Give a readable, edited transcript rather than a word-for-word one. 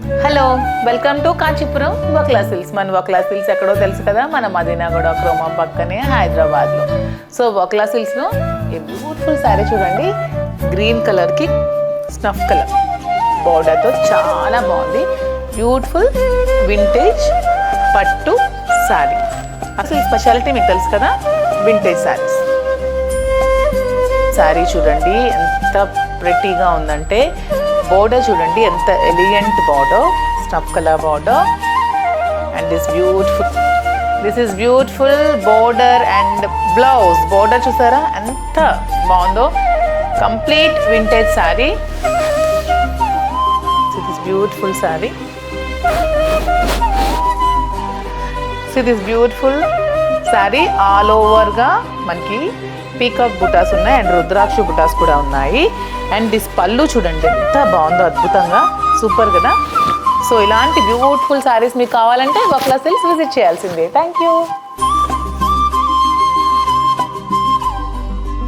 Hello, welcome to Kanchipuram Vakla silks. మన Vakla silks ఎక్కడో తెలుసు కదా, మన మదీనాగూడ క్రోమా పక్కనే హైదరాబాద్లో. సో వక్లా సిల్క్స్లో ఈ బ్యూటిఫుల్ శారీ చూడండి, గ్రీన్ కలర్కి స్నఫ్ కలర్ బార్డర్తో చాలా బాగుంది. బ్యూటిఫుల్ వింటేజ్ పట్టు శారీ. అసలు ఈ స్పెషాలిటీ మీకు తెలుసు కదా, వింటేజ్ శారీస్. శారీ చూడండి ఎంత ప్రెటీగా ఉందంటే, బోర్డర్ చూడండి ఎంత elegant border, snuff colour border. And this is beautiful border and blouse. Border చూసారా ఎంత బాగుందో, complete vintage sari. This beautiful sari, this beautiful sari all ఓవర్గా మనకి పీకాక్ బుటాస్ ఉన్నాయి అండ్ రుద్రాక్ష బుటాస్ కూడా ఉన్నాయి. అండ్ దిస్ పళ్ళు చూడండి ఎంత బాగుందో, అద్భుతంగా సూపర్ కదా. సో ఇలాంటి బ్యూటిఫుల్ శారీస్ మీకు కావాలంటే వక్లా సిల్క్స్ విజిట్ చేయాల్సిందే. Thank you.